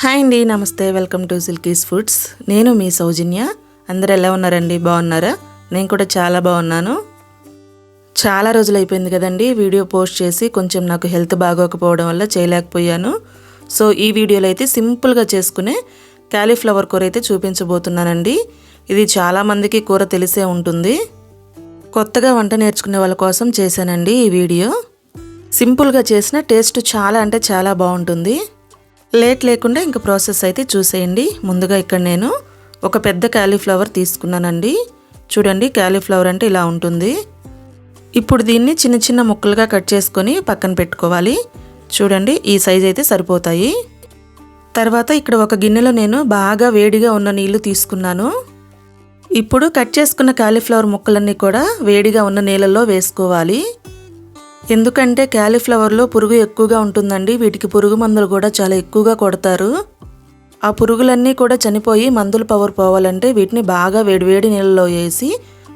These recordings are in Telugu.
హాయ్ అండి, నమస్తే. Welcome to Silkies foods. నేను మీ సౌజన్య. అందరు ఎలా ఉన్నారండి? బాగున్నారా? నేను కూడా చాలా బాగున్నాను. చాలా రోజులు అయిపోయింది కదండి వీడియో పోస్ట్ చేసి. కొంచెం నాకు హెల్త్ బాగోకపోవడం వల్ల చేయలేకపోయాను. సో ఈ వీడియోలో అయితే సింపుల్గా చేసుకునే క్యాలీఫ్లవర్ కూర అయితే చూపించబోతున్నానండి. ఇది చాలామందికి కూర తెలిసే ఉంటుంది. కొత్తగా వంట నేర్చుకునే వాళ్ళ కోసం చేశానండి ఈ వీడియో. సింపుల్గా చేసిన టేస్ట్ చాలా అంటే చాలా బాగుంటుంది. లేట్ లేకుండా ఇంకా ప్రాసెస్ అయితే చూసేయండి. ముందుగా ఇక్కడ నేను ఒక పెద్ద క్యాలీఫ్లవర్ తీసుకున్నానండి. చూడండి, క్యాలీఫ్లవర్ అంటే ఇలా ఉంటుంది. ఇప్పుడు దీన్ని చిన్న చిన్న ముక్కలుగా కట్ చేసుకొని పక్కన పెట్టుకోవాలి. చూడండి, ఈ సైజ్ అయితే సరిపోతాయి. తర్వాత ఇక్కడ ఒక గిన్నెలో నేను బాగా వేడిగా ఉన్న నీళ్లు తీసుకున్నాను. ఇప్పుడు కట్ చేసుకున్న క్యాలీఫ్లవర్ ముక్కలన్నీ కూడా వేడిగా ఉన్న నీళ్ళల్లో వేసుకోవాలి. ఎందుకంటే క్యాలీఫ్లవర్లో పురుగు ఎక్కువగా ఉంటుందండి. వీటికి పురుగు మందులు కూడా చాలా ఎక్కువగా కొడతారు. ఆ పురుగులన్నీ కూడా చనిపోయి మందుల పవర్ పోవాలంటే వీటిని బాగా వేడివేడి నీళ్ళలో వేసి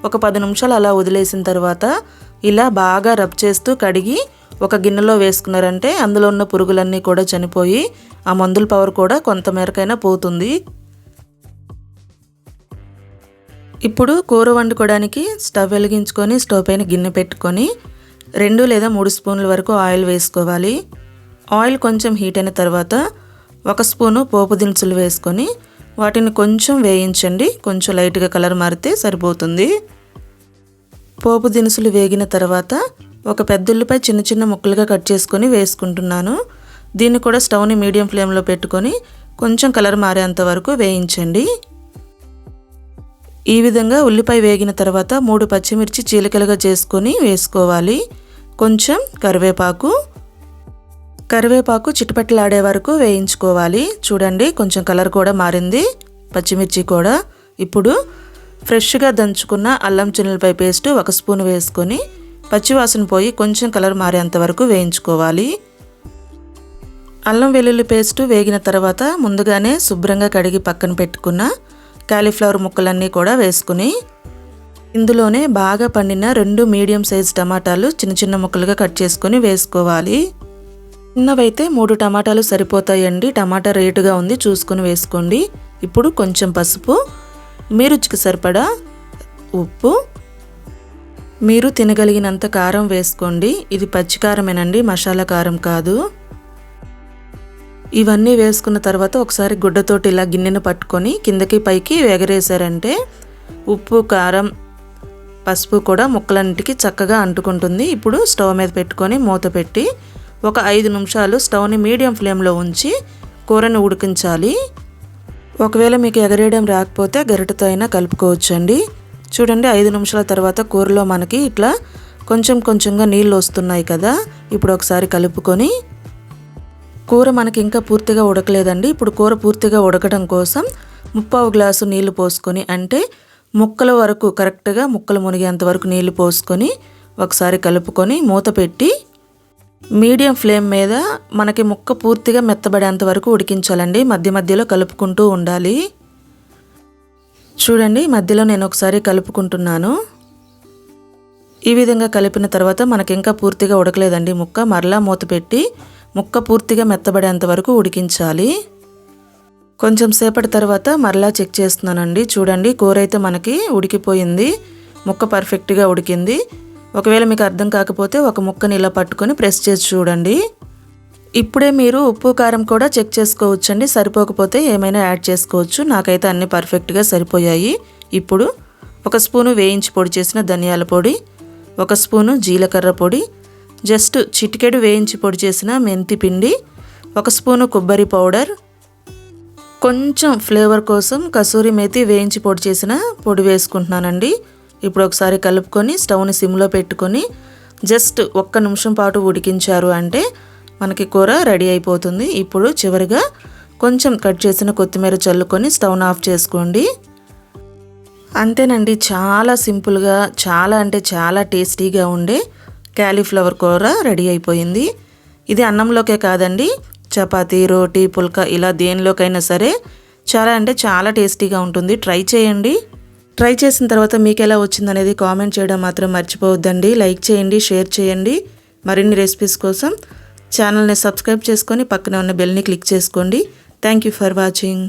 ఒక 10 నిమిషాలు అలా వదిలేసిన తర్వాత ఇలా బాగా రబ్ చేస్తూ కడిగి ఒక గిన్నెలో వేసుకున్నారంటే అందులో ఉన్న పురుగులన్నీ కూడా చనిపోయి ఆ మందుల పవర్ కూడా కొంతమేరకైనా పోతుంది. ఇప్పుడు కూర వండుకోవడానికి స్టవ్ వెలిగించుకొని స్టవ్ పైన గిన్నె పెట్టుకొని 2 లేదా 3 స్పూన్ల వరకు ఆయిల్ వేసుకోవాలి. ఆయిల్ కొంచెం హీట్ అయిన తర్వాత 1 స్పూను పోపు దినుసులు వేసుకొని వాటిని కొంచెం వేయించండి. కొంచెం లైట్గా కలర్ మారితే సరిపోతుంది. పోపు దినుసులు వేగిన తర్వాత ఒక పెద్ద ఉల్లిపాయ చిన్న చిన్న ముక్కలుగా కట్ చేసుకొని వేసుకుంటున్నాను. దీన్ని కూడా స్టవ్ని మీడియం ఫ్లేమ్లో పెట్టుకొని కొంచెం కలర్ మారేంత వరకు వేయించండి. ఈ విధంగా ఉల్లిపాయ వేగిన తర్వాత 3 పచ్చిమిర్చి చీలికలుగా చేసుకొని వేసుకోవాలి. కొంచెం కరివేపాకు చిటపటలాడే వరకు వేయించుకోవాలి. చూడండి, కొంచెం కలర్ కూడా మారింది పచ్చిమిర్చి కూడా. ఇప్పుడు ఫ్రెష్గా దంచుకున్న అల్లం చిన్నులపాయ పేస్ట్ 1 స్పూన్ వేసుకొని పచ్చివాసన పోయి కొంచెం కలర్ మారేంత వరకు వేయించుకోవాలి. అల్లం వెల్లుల్లి పేస్ట్ వేగిన తర్వాత ముందుగానే శుభ్రంగా కడిగి పక్కన పెట్టుకున్న క్యాలీఫ్లవర్ ముక్కలన్నీ కూడా వేసుకుని ఇందులోనే బాగా పండిన 2 మీడియం సైజ్ టమాటాలు చిన్న చిన్న ముక్కలుగా కట్ చేసుకొని వేసుకోవాలి. చిన్నవైతే 3 టమాటాలు సరిపోతాయండి. టమాటా రేటుగా ఉంది, చూసుకొని వేసుకోండి. ఇప్పుడు కొంచెం పసుపు, మీ రుచికి సరిపడా ఉప్పు, మీరు తినగలిగినంత కారం వేసుకోండి. ఇది పచ్చికారమేనండి, మసాలా కారం కాదు. ఇవన్నీ వేసుకున్న తర్వాత ఒకసారి గుడ్డతోటి ఇలా గిన్నెను పట్టుకొని కిందకి పైకి ఎగరేసారంటే ఉప్పు, కారం, పసుపు కూడా ముక్కలన్నిటికీ చక్కగా అంటుకుంటుంది. ఇప్పుడు స్టవ్ మీద పెట్టుకొని మూత పెట్టి ఒక 5 నిమిషాలు స్టవ్ని మీడియం ఫ్లేమ్లో ఉంచి కూరని ఉడికించాలి. ఒకవేళ మీకు ఎగరేయడం రాకపోతే గరిటెతో అయినా కలుపుకోవచ్చండి. చూడండి, 5 నిమిషాల తర్వాత కూరలో మనకి ఇట్లా కొంచెం కొంచెంగా నీళ్ళు వస్తున్నాయి కదా. ఇప్పుడు ఒకసారి కలుపుకొని, కూర మనకి ఇంకా పూర్తిగా ఉడకలేదండి. ఇప్పుడు కూర పూర్తిగా ఉడకడం కోసం 3/4 గ్లాసు నీళ్లు పోసుకొని, అంటే ముక్కల వరకు కరెక్ట్గా ముక్కలు మునిగేంత వరకు నీళ్లు పోసుకొని ఒకసారి కలుపుకొని మూత పెట్టి మీడియం ఫ్లేమ్ మీద మనకి ముక్క పూర్తిగా మెత్తబడేంత వరకు ఉడికించాలండి. మధ్య మధ్యలో కలుపుకుంటూ ఉండాలి. చూడండి, మధ్యలో నేను ఒకసారి కలుపుకుంటున్నాను. ఈ విధంగా కలిపిన తర్వాత మనకి ఇంకా పూర్తిగా ఉడకలేదండి ముక్క. మరలా మూత పెట్టి ముక్క పూర్తిగా మెత్తబడేంత వరకు ఉడికించాలి. కొంచెం సేపటి తర్వాత మరలా చెక్ చేస్తున్నానండి. చూడండి, కూర అయితే మనకి ఉడికిపోయింది. ముక్క పర్ఫెక్ట్గా ఉడికింది. ఒకవేళ మీకు అర్థం కాకపోతే ఒక ముక్కని ఇలా పట్టుకొని ప్రెస్ చేసి చూడండి. ఇప్పుడే మీరు ఉప్పు, కారం కూడా చెక్ చేసుకోవచ్చండి. సరిపోకపోతే ఏమైనా యాడ్ చేసుకోవచ్చు. నాకైతే అన్నీ పర్ఫెక్ట్గా సరిపోయాయి. ఇప్పుడు 1 స్పూను వేయించి పొడి చేసిన ధనియాల పొడి, 1 స్పూను జీలకర్ర పొడి, జస్ట్ చిటికెడు వేయించి పొడి చేసిన మెంతి పిండి, 1 స్పూను కొబ్బరి పౌడర్, కొంచెం ఫ్లేవర్ కోసం కసూరి మేతి వేయించి పొడి చేసిన పొడి వేసుకుంటున్నానండి. ఇప్పుడు ఒకసారి కలుపుకొని స్టవ్ని సిమ్లో పెట్టుకొని జస్ట్ 1 నిమిషం పాటు ఉడికించారు అంటే మనకి కూర రెడీ అయిపోతుంది. ఇప్పుడు చివరిగా కొంచెం కట్ చేసిన కొత్తిమీర చల్లుకొని స్టవ్ని ఆఫ్ చేసుకోండి. అంతేనండి, చాలా సింపుల్గా, చాలా అంటే చాలా టేస్టీగా ఉండే క్యాలీఫ్లవర్ కూర రెడీ అయిపోయింది. ఇది అన్నంలోకే కాదండి, చపాతీ, రోటీ, పుల్కా ఇలా దేనిలోకైనా సరే చాలా అంటే చాలా టేస్టీగా ఉంటుంది. ట్రై చేయండి. ట్రై చేసిన తర్వాత మీకు ఎలా వచ్చిందనేది కామెంట్ చేయడం మాత్రం మర్చిపోవద్దండి. లైక్ చేయండి, షేర్ చేయండి. మరిన్ని రెసిపీస్ కోసం ఛానల్ని సబ్స్క్రైబ్ చేసుకొని పక్కనే ఉన్న బెల్ని క్లిక్ చేసుకోండి. Thank you for watching.